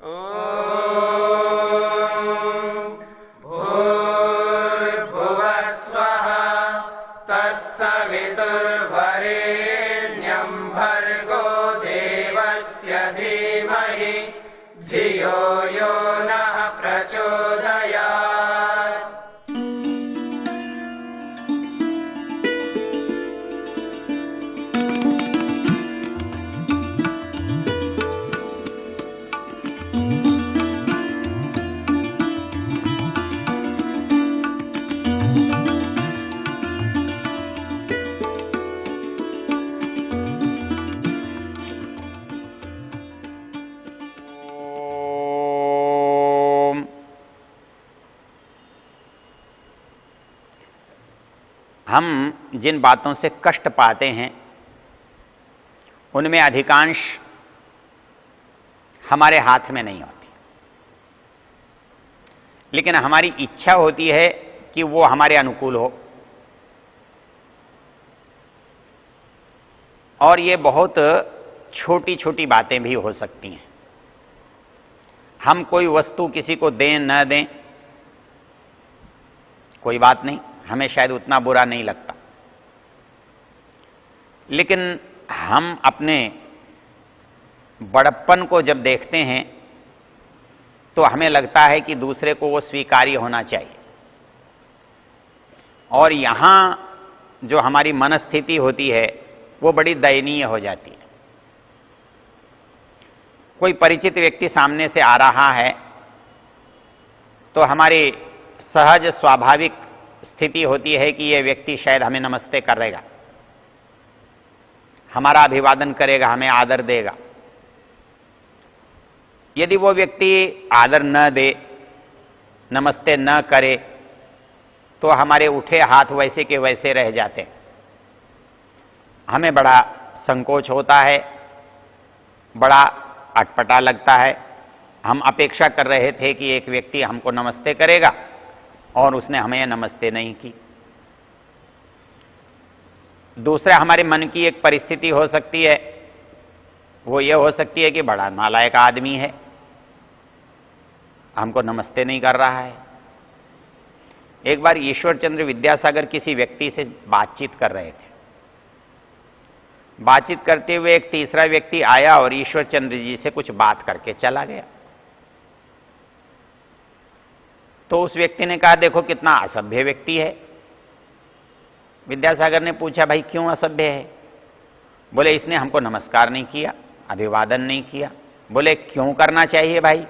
भूर्भुवः स्वः तत्सवितुर्वरेण्यं भर्गो देवस्य धीमहि धियो यो नः प्रचोदयात्। हम जिन बातों से कष्ट पाते हैं उनमें अधिकांश हमारे हाथ में नहीं होती, लेकिन हमारी इच्छा होती है कि वो हमारे अनुकूल हो। और ये बहुत छोटी छोटी बातें भी हो सकती हैं। हम कोई वस्तु किसी को दें न दें कोई बात नहीं, हमें शायद उतना बुरा नहीं लगता, लेकिन हम अपने बड़प्पन को जब देखते हैं तो हमें लगता है कि दूसरे को वो स्वीकार्य होना चाहिए। और यहां जो हमारी मनस्थिति होती है वो बड़ी दयनीय हो जाती है। कोई परिचित व्यक्ति सामने से आ रहा है तो हमारी सहज स्वाभाविक स्थिति होती है कि यह व्यक्ति शायद हमें नमस्ते करेगा, हमारा अभिवादन करेगा, हमें आदर देगा। यदि वो व्यक्ति आदर न दे, नमस्ते न करे, तो हमारे उठे हाथ वैसे के वैसे रह जाते हैं। हमें बड़ा संकोच होता है, बड़ा अटपटा लगता है। हम अपेक्षा कर रहे थे कि एक व्यक्ति हमको नमस्ते करेगा और उसने हमें नमस्ते नहीं की। दूसरा, हमारे मन की एक परिस्थिति हो सकती है, वो ये हो सकती है कि बड़ा नालायक आदमी है, हमको नमस्ते नहीं कर रहा है। एक बार ईश्वरचंद्र विद्यासागर किसी व्यक्ति से बातचीत कर रहे थे। बातचीत करते हुए एक तीसरा व्यक्ति आया और ईश्वरचंद्र जी से कुछ बात करके चला गया। तो उस व्यक्ति ने कहा, देखो कितना असभ्य व्यक्ति है। विद्यासागर ने पूछा, भाई क्यों असभ्य है? बोले, इसने हमको नमस्कार नहीं किया, अभिवादन नहीं किया। बोले, क्यों करना चाहिए भाई?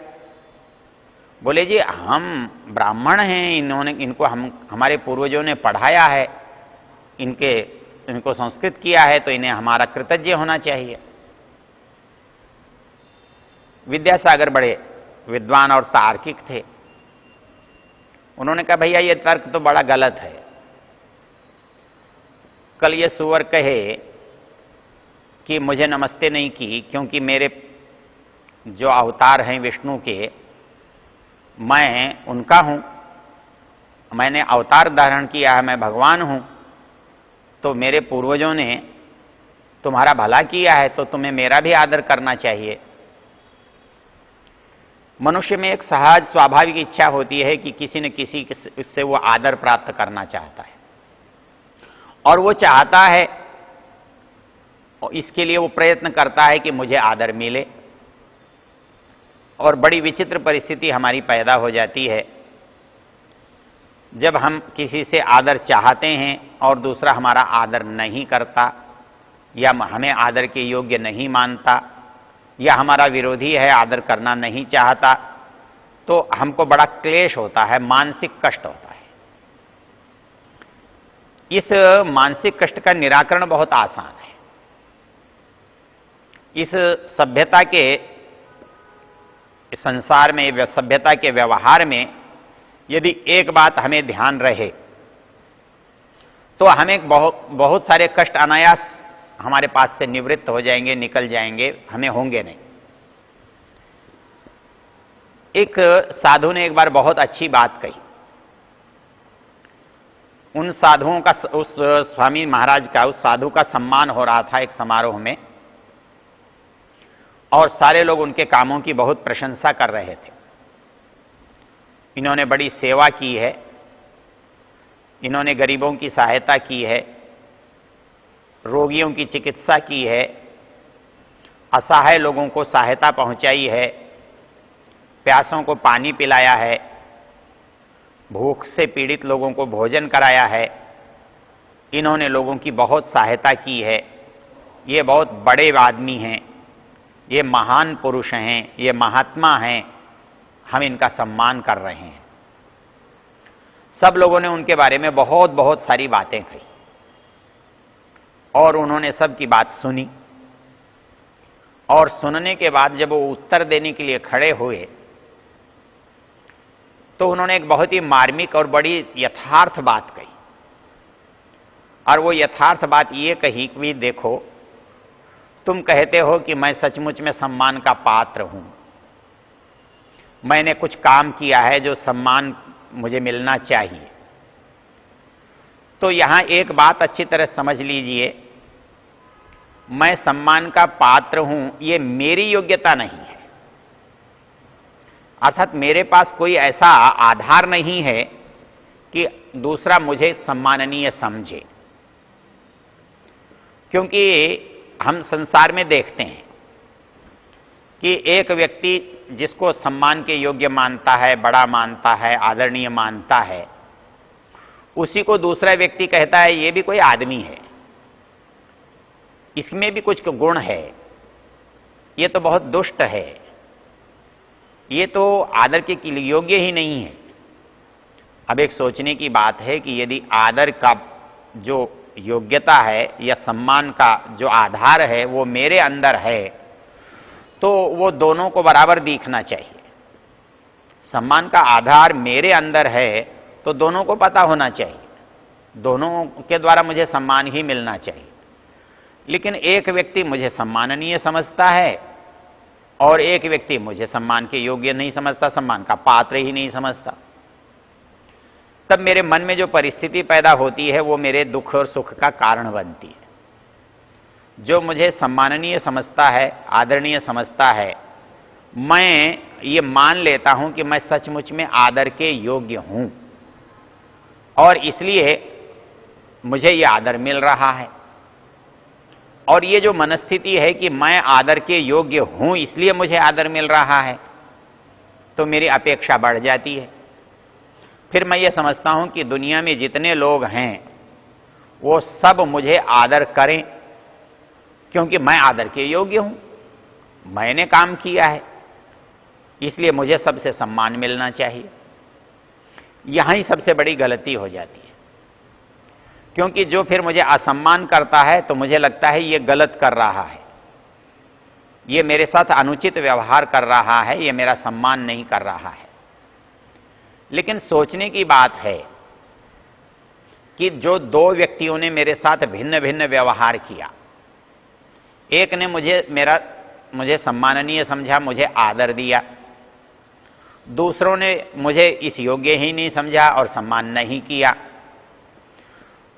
बोले, जी हम ब्राह्मण हैं, इनको हमारे पूर्वजों ने पढ़ाया है, इनको संस्कृत किया है, तो इन्हें हमारा कृतज्ञ होना चाहिए। विद्यासागर बड़े विद्वान और तार्किक थे। उन्होंने कहा, भैया ये तर्क तो बड़ा गलत है। कल ये सुअर कहे कि मुझे नमस्ते नहीं की क्योंकि मेरे जो अवतार हैं विष्णु के, मैं उनका हूं, मैंने अवतार धारण किया है, मैं भगवान हूं, तो मेरे पूर्वजों ने तुम्हारा भला किया है, तो तुम्हें मेरा भी आदर करना चाहिए। मनुष्य में एक सहज स्वाभाविक इच्छा होती है कि किसी न किसी से वो आदर प्राप्त करना चाहता है, और वो चाहता है और इसके लिए वो प्रयत्न करता है कि मुझे आदर मिले। और बड़ी विचित्र परिस्थिति हमारी पैदा हो जाती है जब हम किसी से आदर चाहते हैं और दूसरा हमारा आदर नहीं करता, या हमें आदर के योग्य नहीं मानता, या हमारा विरोधी है, आदर करना नहीं चाहता, तो हमको बड़ा क्लेश होता है, मानसिक कष्ट होता है। इस मानसिक कष्ट का निराकरण बहुत आसान है। इस सभ्यता के संसार में, सभ्यता के व्यवहार में यदि एक बात हमें ध्यान रहे तो हमें बहुत सारे कष्ट अनायास हमारे पास से निवृत्त हो जाएंगे, निकल जाएंगे, हमें होंगे नहीं। एक साधु ने एक बार बहुत अच्छी बात कही। उन साधुओं का, उस स्वामी महाराज का, उस साधु का सम्मान हो रहा था एक समारोह में। और सारे लोग उनके कामों की बहुत प्रशंसा कर रहे थे। इन्होंने बड़ी सेवा की है, इन्होंने गरीबों की सहायता की है, रोगियों की चिकित्सा की है, असहाय लोगों को सहायता पहुंचाई है, प्यासों को पानी पिलाया है, भूख से पीड़ित लोगों को भोजन कराया है। इन्होंने लोगों की बहुत सहायता की है। ये बहुत बड़े आदमी हैं, ये महान पुरुष हैं, ये महात्मा हैं, हम इनका सम्मान कर रहे हैं। सब लोगों ने उनके बारे में बहुत बहुत सारी बातें कही और उन्होंने सबकी बात सुनी। और सुनने के बाद जब वो उत्तर देने के लिए खड़े हुए तो उन्होंने एक बहुत ही मार्मिक और बड़ी यथार्थ बात कही। और वो यथार्थ बात ये कही कि देखो, तुम कहते हो कि मैं सचमुच में सम्मान का पात्र हूं, मैंने कुछ काम किया है जो सम्मान मुझे मिलना चाहिए। तो यहां एक बात अच्छी तरह समझ लीजिए, मैं सम्मान का पात्र हूं, ये मेरी योग्यता नहीं है। अर्थात मेरे पास कोई ऐसा आधार नहीं है कि दूसरा मुझे सम्माननीय समझे। क्योंकि हम संसार में देखते हैं कि एक व्यक्ति जिसको सम्मान के योग्य मानता है, बड़ा मानता है, आदरणीय मानता है, उसी को दूसरा व्यक्ति कहता है ये भी कोई आदमी है, इसमें भी कुछ गुण है, ये तो बहुत दुष्ट है, ये तो आदर के योग्य ही नहीं है। अब एक सोचने की बात है कि यदि आदर का जो योग्यता है या सम्मान का जो आधार है वो मेरे अंदर है, तो वो दोनों को बराबर दिखना चाहिए। सम्मान का आधार मेरे अंदर है तो दोनों को पता होना चाहिए, दोनों के द्वारा मुझे सम्मान ही मिलना चाहिए। लेकिन एक व्यक्ति मुझे सम्माननीय समझता है और एक व्यक्ति मुझे सम्मान के योग्य नहीं समझता, सम्मान का पात्र ही नहीं समझता। तब मेरे मन में जो परिस्थिति पैदा होती है वो मेरे दुख और सुख का कारण बनती है। जो मुझे सम्माननीय समझता है, आदरणीय समझता है, मैं ये मान लेता हूं कि मैं सचमुच में आदर के योग्य हूं और इसलिए मुझे ये आदर मिल रहा है। और ये जो मनस्थिति है कि मैं आदर के योग्य हूं इसलिए मुझे आदर मिल रहा है, तो मेरी अपेक्षा बढ़ जाती है। फिर मैं ये समझता हूं कि दुनिया में जितने लोग हैं वो सब मुझे आदर करें, क्योंकि मैं आदर के योग्य हूं, मैंने काम किया है, इसलिए मुझे सबसे सम्मान मिलना चाहिए। यहां ही सबसे बड़ी गलती हो जाती है, क्योंकि जो फिर मुझे असम्मान करता है तो मुझे लगता है ये गलत कर रहा है, ये मेरे साथ अनुचित व्यवहार कर रहा है, ये मेरा सम्मान नहीं कर रहा है। लेकिन सोचने की बात है कि जो दो व्यक्तियों ने मेरे साथ भिन्न भिन्न व्यवहार किया, एक ने मुझे सम्माननीय समझा, मुझे आदर दिया, दूसरों ने मुझे इस योग्य ही नहीं समझा और सम्मान नहीं किया।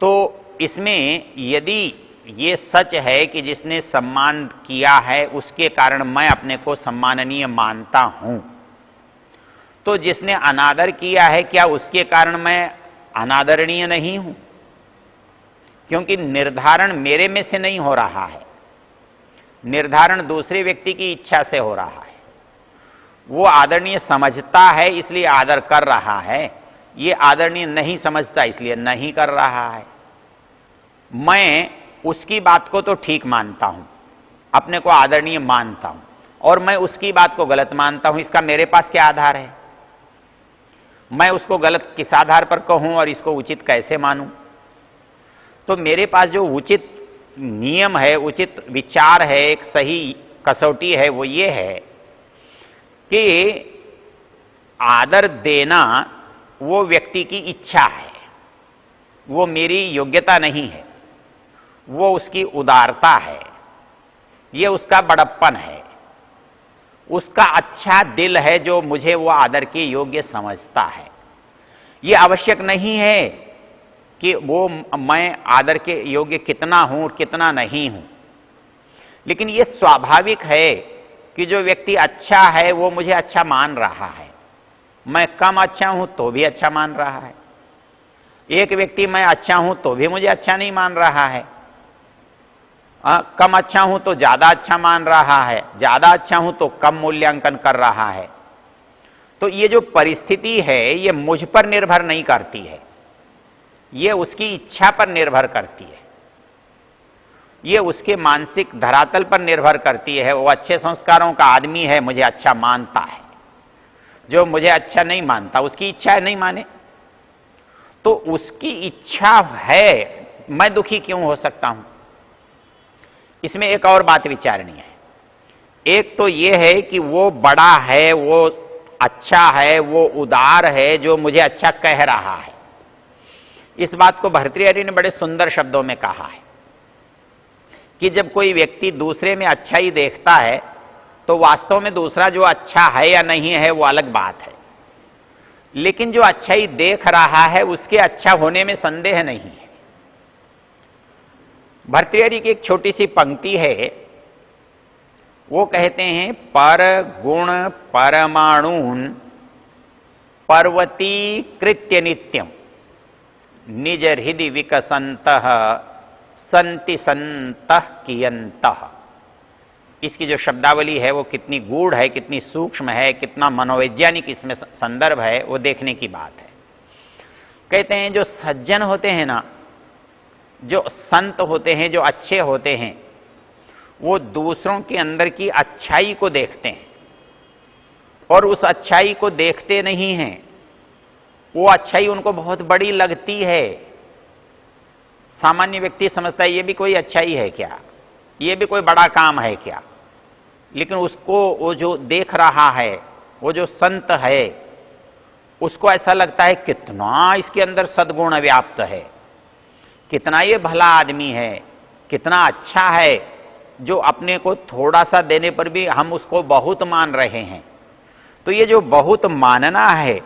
तो इसमें यदि ये सच है कि जिसने सम्मान किया है उसके कारण मैं अपने को सम्माननीय मानता हूं, तो जिसने अनादर किया है क्या उसके कारण मैं अनादरणीय नहीं हूं? क्योंकि निर्धारण मेरे में से नहीं हो रहा है, निर्धारण दूसरे व्यक्ति की इच्छा से हो रहा है। वो आदरणीय समझता है इसलिए आदर कर रहा है, ये आदरणीय नहीं समझता इसलिए नहीं कर रहा है। मैं उसकी बात को तो ठीक मानता हूं, अपने को आदरणीय मानता हूं, और मैं उसकी बात को गलत मानता हूं। इसका मेरे पास क्या आधार है? मैं उसको गलत किस आधार पर कहूं और इसको उचित कैसे मानूं? तो मेरे पास जो उचित नियम है, उचित विचार है, एक सही कसौटी है, वो ये है कि आदर देना वो व्यक्ति की इच्छा है, वो मेरी योग्यता नहीं है, वो उसकी उदारता है, ये उसका बड़प्पन है, उसका अच्छा दिल है जो मुझे वो आदर के योग्य समझता है। ये आवश्यक नहीं है कि वो मैं आदर के योग्य कितना हूं और कितना नहीं हूं, लेकिन ये स्वाभाविक है कि जो व्यक्ति अच्छा है वो मुझे अच्छा मान रहा है, मैं कम अच्छा हूं तो भी अच्छा मान रहा है। एक व्यक्ति मैं अच्छा हूं तो भी मुझे अच्छा नहीं मान रहा है, कम अच्छा हूं तो ज्यादा अच्छा मान रहा है, ज्यादा अच्छा हूं तो कम मूल्यांकन कर रहा है। तो ये जो परिस्थिति है ये मुझ पर निर्भर नहीं करती है, ये उसकी इच्छा पर निर्भर करती है, ये उसके मानसिक धरातल पर निर्भर करती है। वो अच्छे संस्कारों का आदमी है, मुझे अच्छा मानता है, जो मुझे अच्छा नहीं मानता उसकी इच्छा है नहीं माने, तो उसकी इच्छा है, मैं दुखी क्यों हो सकता हूं। इसमें एक और बात विचारनी है। एक तो यह है कि वो बड़ा है, वो अच्छा है, वो उदार है, जो मुझे अच्छा कह रहा है। इस बात को भर्तृहरि ने बड़े सुंदर शब्दों में कहा है कि जब कोई व्यक्ति दूसरे में अच्छाई देखता है तो वास्तव में दूसरा जो अच्छा है या नहीं है वो अलग बात है, लेकिन जो अच्छाई देख रहा है उसके अच्छा होने में संदेह नहीं है। भर्तृहरि की एक छोटी सी पंक्ति है, वो कहते हैं पर गुण परमाणुन पर्वतीकृत्य नित्यम निज हृदय विकसंतः संति संतः कियंतः। इसकी जो शब्दावली है वो कितनी गूढ़ है, कितनी सूक्ष्म है, कितना मनोवैज्ञानिक इसमें संदर्भ है, वो देखने की बात है। कहते हैं जो सज्जन होते हैं ना, जो संत होते हैं, जो अच्छे होते हैं, वो दूसरों के अंदर की अच्छाई को देखते हैं और उस अच्छाई को देखते नहीं हैं। वो अच्छाई उनको बहुत बड़ी लगती है। सामान्य व्यक्ति समझता है ये भी कोई अच्छाई है क्या, ये भी कोई बड़ा काम है क्या, लेकिन उसको वो जो देख रहा है, वो जो संत है, उसको ऐसा लगता है कितना इसके अंदर सद्गुण व्याप्त है, कितना ये भला आदमी है, कितना अच्छा है, जो अपने को थोड़ा सा देने पर भी हम उसको बहुत मान रहे हैं। तो ये जो बहुत मानना है,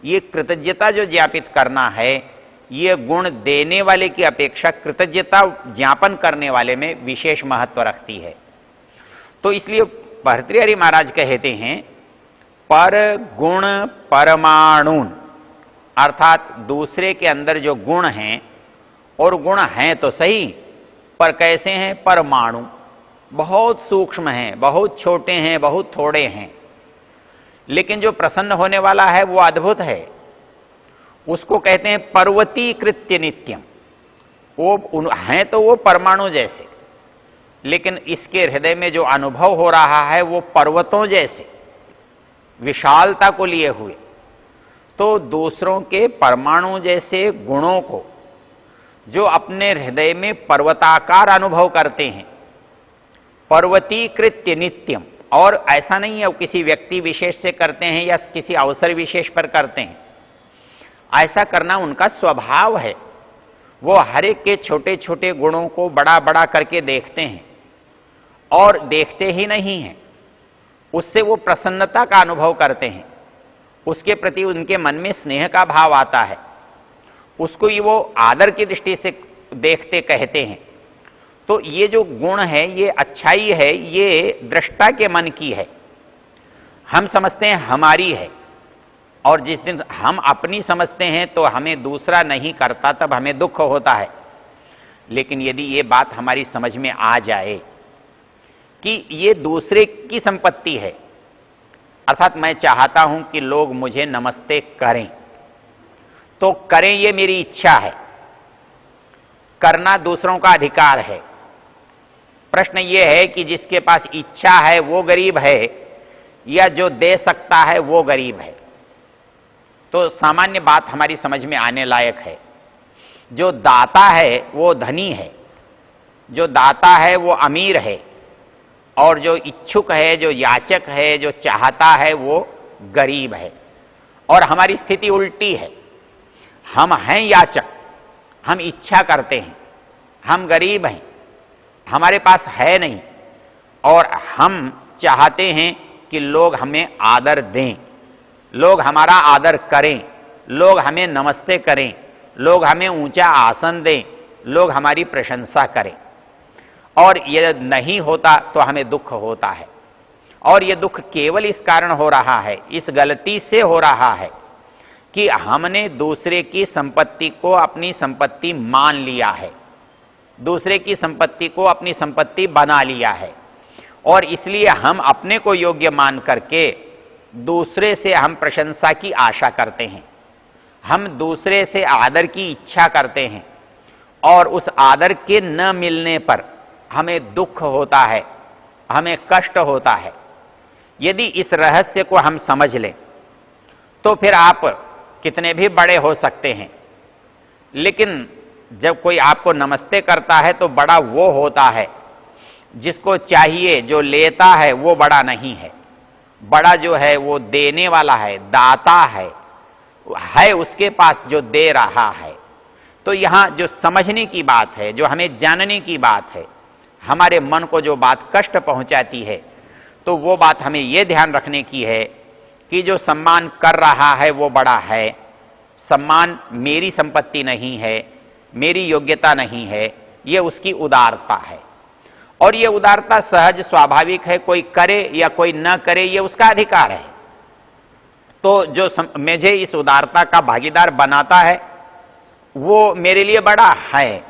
ये कृतज्ञता जो ज्ञापित करना है, ये गुण देने वाले की अपेक्षा कृतज्ञता ज्ञापन करने वाले में विशेष महत्व रखती है। तो इसलिए भर्तृहरि महाराज कहते हैं पर गुण परमाणुन, अर्थात दूसरे के अंदर जो गुण हैं, और गुण हैं तो सही, पर कैसे हैं, परमाणु, बहुत सूक्ष्म हैं, बहुत छोटे हैं, बहुत थोड़े हैं, लेकिन जो प्रसन्न होने वाला है वो अद्भुत है। उसको कहते हैं पर्वतीकृत्य नित्यम। वो हैं तो वो परमाणु जैसे, लेकिन इसके हृदय में जो अनुभव हो रहा है वो पर्वतों जैसे विशालता को लिए हुए। तो दूसरों के परमाणु जैसे गुणों को जो अपने हृदय में पर्वताकार अनुभव करते हैं, पर्वतीकृत्य नित्यम, और ऐसा नहीं है वो किसी व्यक्ति विशेष से करते हैं या किसी अवसर विशेष पर करते हैं, ऐसा करना उनका स्वभाव है। वो हर एक के छोटे छोटे गुणों को बड़ा बड़ा करके देखते हैं, और देखते ही नहीं हैं, उससे वो प्रसन्नता का अनुभव करते हैं, उसके प्रति उनके मन में स्नेह का भाव आता है, उसको ये वो आदर की दृष्टि से देखते कहते हैं। तो ये जो गुण है, ये अच्छाई है, ये दृष्टा के मन की है। हम समझते हैं हमारी है, और जिस दिन हम अपनी समझते हैं तो हमें दूसरा नहीं करता, तब हमें दुख होता है। लेकिन यदि ये बात हमारी समझ में आ जाए कि ये दूसरे की संपत्ति है, अर्थात मैं चाहता हूं कि लोग मुझे नमस्ते करें, तो करें, ये मेरी इच्छा है, करना दूसरों का अधिकार है। प्रश्न यह है कि जिसके पास इच्छा है वो गरीब है या जो दे सकता है वो गरीब है। तो सामान्य बात हमारी समझ में आने लायक है। जो दाता है वो धनी है, जो दाता है वो अमीर है, और जो इच्छुक है, जो याचक है, जो चाहता है वो गरीब है। और हमारी स्थिति उल्टी है, हम हैं याचक, हम इच्छा करते हैं, हम गरीब हैं, हमारे पास है नहीं, और हम चाहते हैं कि लोग हमें आदर दें, लोग हमारा आदर करें, लोग हमें नमस्ते करें, लोग हमें ऊंचा आसन दें, लोग हमारी प्रशंसा करें। और यह नहीं होता तो हमें दुख होता है। और ये दुख केवल इस कारण हो रहा है, इस गलती से हो रहा है कि हमने दूसरे की संपत्ति को अपनी संपत्ति मान लिया है, दूसरे की संपत्ति को अपनी संपत्ति बना लिया है, और इसलिए हम अपने को योग्य मान करके दूसरे से हम प्रशंसा की आशा करते हैं, हम दूसरे से आदर की इच्छा करते हैं, और उस आदर के न मिलने पर हमें दुख होता है, हमें कष्ट होता है। यदि इस रहस्य को हम समझ लें तो फिर आप कितने भी बड़े हो सकते हैं, लेकिन जब कोई आपको नमस्ते करता है तो बड़ा वो होता है जिसको चाहिए, जो लेता है वो बड़ा नहीं है, बड़ा जो है वो देने वाला है, दाता है उसके पास जो दे रहा है। तो यहां जो समझने की बात है, जो हमें जानने की बात है, हमारे मन को जो बात कष्ट पहुंचाती है, तो वो बात हमें यह ध्यान रखने की है कि जो सम्मान कर रहा है वो बड़ा है, सम्मान मेरी संपत्ति नहीं है, मेरी योग्यता नहीं है, यह उसकी उदारता है। और यह उदारता सहज स्वाभाविक है, कोई करे या कोई न करे यह उसका अधिकार है। तो जो मुझे इस उदारता का भागीदार बनाता है वो मेरे लिए बड़ा है,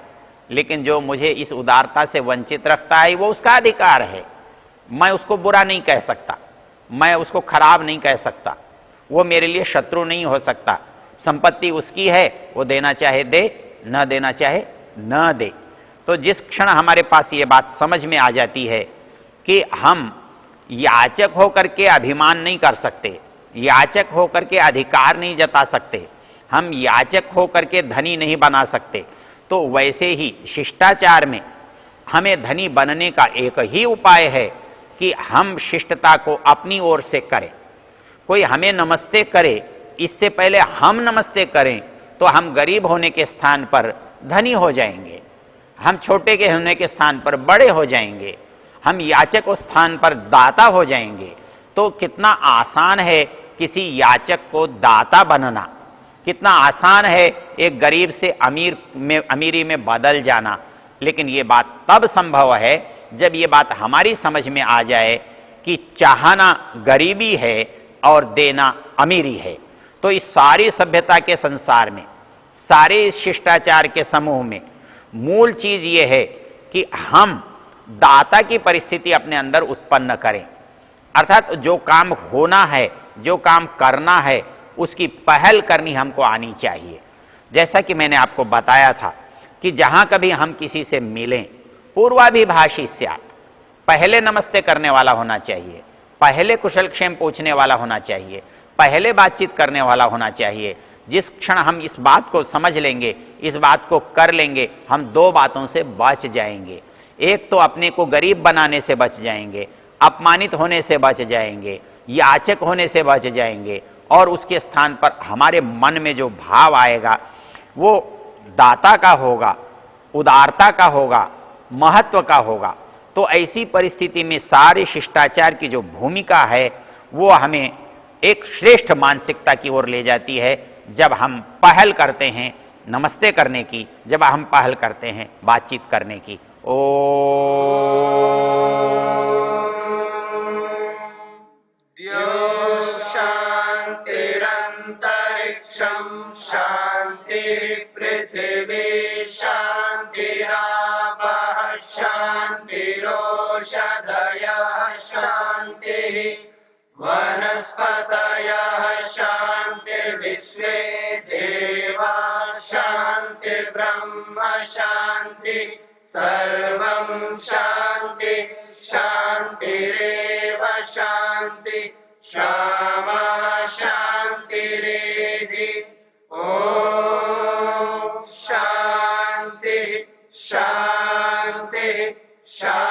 लेकिन जो मुझे इस उदारता से वंचित रखता है वो उसका अधिकार है। मैं उसको बुरा नहीं कह सकता, मैं उसको खराब नहीं कह सकता, वो मेरे लिए शत्रु नहीं हो सकता। संपत्ति उसकी है, वो देना चाहे दे, न देना चाहे न दे। तो जिस क्षण हमारे पास ये बात समझ में आ जाती है कि हम याचक होकर के अभिमान नहीं कर सकते, याचक होकर के अधिकार नहीं जता सकते, हम याचक होकर के धनी नहीं बना सकते, तो वैसे ही शिष्टाचार में हमें धनी बनने का एक ही उपाय है कि हम शिष्टता को अपनी ओर से करें। कोई हमें नमस्ते करे, इससे पहले हम नमस्ते करें तो हम गरीब होने के स्थान पर धनी हो जाएंगे, हम छोटे के होने के स्थान पर बड़े हो जाएंगे, हम याचक स्थान पर दाता हो जाएंगे। तो कितना आसान है किसी याचक को दाता बनना, कितना आसान है एक गरीब से अमीरी में बदल जाना। लेकिन यह बात तब संभव है जब यह बात हमारी समझ में आ जाए कि चाहना गरीबी है और देना अमीरी है। तो इस सारी सभ्यता के संसार में, सारे शिष्टाचार के समूह में मूल चीज यह है कि हम दाता की परिस्थिति अपने अंदर उत्पन्न करें। अर्थात जो काम होना है, जो काम करना है, उसकी पहल करनी हमको आनी चाहिए। जैसा कि मैंने आपको बताया था कि जहां कभी हम किसी से मिलें, पूर्वाभिभाषी स्यात्, पहले नमस्ते करने वाला होना चाहिए, पहले कुशल क्षेम पूछने वाला होना चाहिए, पहले बातचीत करने वाला होना चाहिए। जिस क्षण हम इस बात को समझ लेंगे, इस बात को कर लेंगे, हम दो बातों से बच जाएंगे। एक तो अपने को गरीब बनाने से बच जाएंगे, अपमानित होने से बच जाएंगे, याचक होने से बच जाएंगे, और उसके स्थान पर हमारे मन में जो भाव आएगा वो दाता का होगा, उदारता का होगा, महत्व का होगा। तो ऐसी परिस्थिति में सारे शिष्टाचार की जो भूमिका है वो हमें एक श्रेष्ठ मानसिकता की ओर ले जाती है। जब हम पहल करते हैं नमस्ते करने की, जब हम पहल करते हैं बातचीत करने की। शांतिरंतरिक्षं शांति पृथिवी शांतिरापः शांतिरोषधयः शांतिः वनस्पतयः शांतिर्विश्वे देवा शांतिर्ब्रह्म शांति सर्वं शांति शांतिरेव शांति क्षमा शांतिरेधि। ओम शांति शांति शांति।